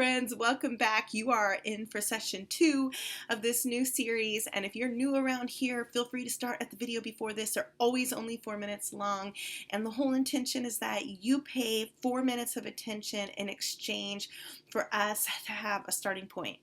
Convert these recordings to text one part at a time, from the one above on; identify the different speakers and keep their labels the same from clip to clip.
Speaker 1: friends, welcome back. You are in for session 2 of this new series, and if you're new around here, feel free to start at the video before this. They're always only 4 minutes long, and the whole intention is that you pay 4 minutes of attention in exchange for us to have a starting point,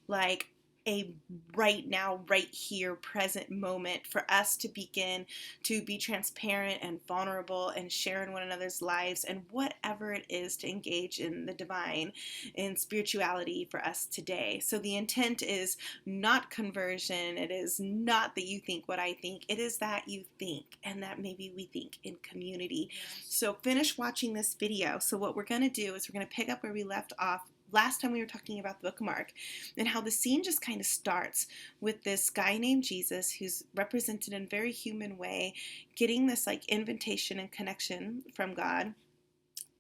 Speaker 1: like a right now, right here, present moment for us to begin to be transparent and vulnerable and share in one another's lives and whatever it is to engage in the divine, in spirituality for us today. So the intent is not conversion. It is not that you think what I think. It is that you think and that maybe we think in community. So finish watching this video. So what we're going to do is we're going to pick up where we left off last time we were talking about the book of Mark, and how the scene just kind of starts with this guy named Jesus, who's represented in a very human way, getting this like invitation and connection from God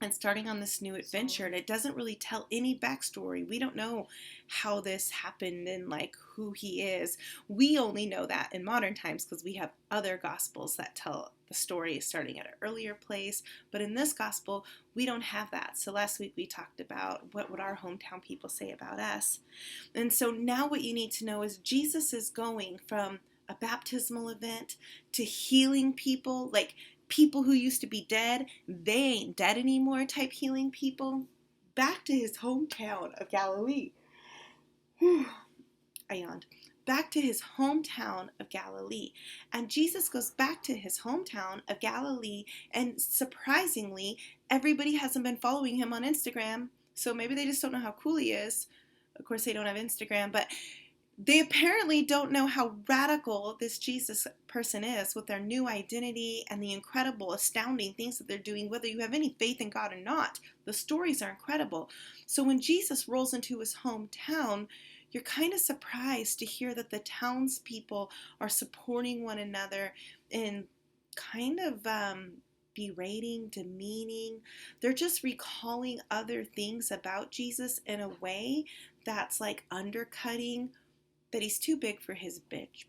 Speaker 1: and starting on this new adventure. And it doesn't really tell any backstory. We don't know how this happened and like who he is. We only know that in modern times because we have other gospels that tell the story starting at an earlier place. But in this gospel, we don't have that. So last week we talked about what would our hometown people say about us. And so now what you need to know is Jesus is going from a baptismal event to healing people, like people who used to be dead, they ain't dead anymore type healing people, back to his hometown of Galilee. I yawned. Back to his hometown of Galilee. And Jesus goes back to his hometown of Galilee, and surprisingly, everybody hasn't been following him on Instagram, so maybe they just don't know how cool he is. Of course, they don't have Instagram, but they apparently don't know how radical this Jesus person is with their new identity and the incredible, astounding things that they're doing, whether you have any faith in God or not. The stories are incredible. So when Jesus rolls into his hometown, you're kind of surprised to hear that the townspeople are supporting one another in kind of berating, demeaning. They're just recalling other things about Jesus in a way that's like undercutting that he's too big for his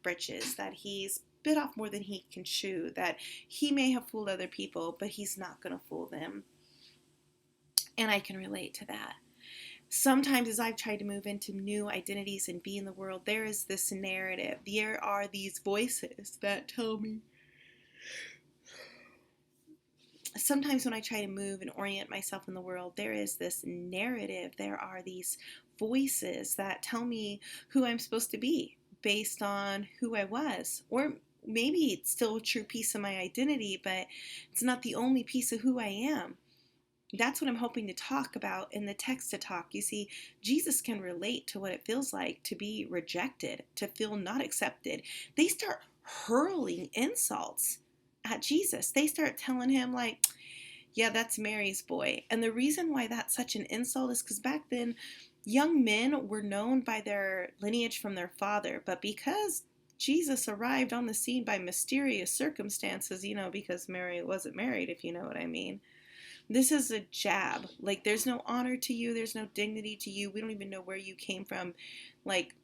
Speaker 1: britches, that he's bit off more than he can chew, that he may have fooled other people, but he's not going to fool them. And I can relate to that. Sometimes as I've tried to move into new identities and be in the world, there is this narrative. There are these voices that tell me. Sometimes when I try to move and orient myself in the world, there is this narrative. There are these voices that tell me who I'm supposed to be based on who I was. Or maybe it's still a true piece of my identity, but it's not the only piece of who I am. That's what I'm hoping to talk about in the text to talk. You see, Jesus can relate to what it feels like to be rejected, to feel not accepted. They start hurling insults at Jesus. They start telling him like, yeah, that's Mary's boy. And the reason why that's such an insult is because back then, young men were known by their lineage from their father. But because Jesus arrived on the scene by mysterious circumstances, because Mary wasn't married, if you know what I mean. This is a jab. Like, there's no honor to you. There's no dignity to you. We don't even know where you came from. Like,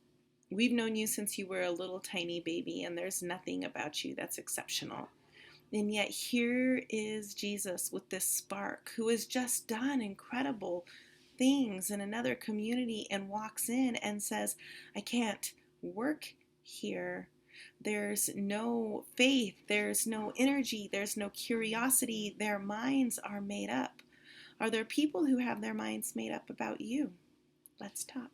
Speaker 1: we've known you since you were a little tiny baby, and there's nothing about you that's exceptional. And yet here is Jesus with this spark who has just done incredible things in another community and walks in and says, I can't work here. There's no faith. There's no energy. There's no curiosity. Their minds are made up. Are there people who have their minds made up about you? Let's talk.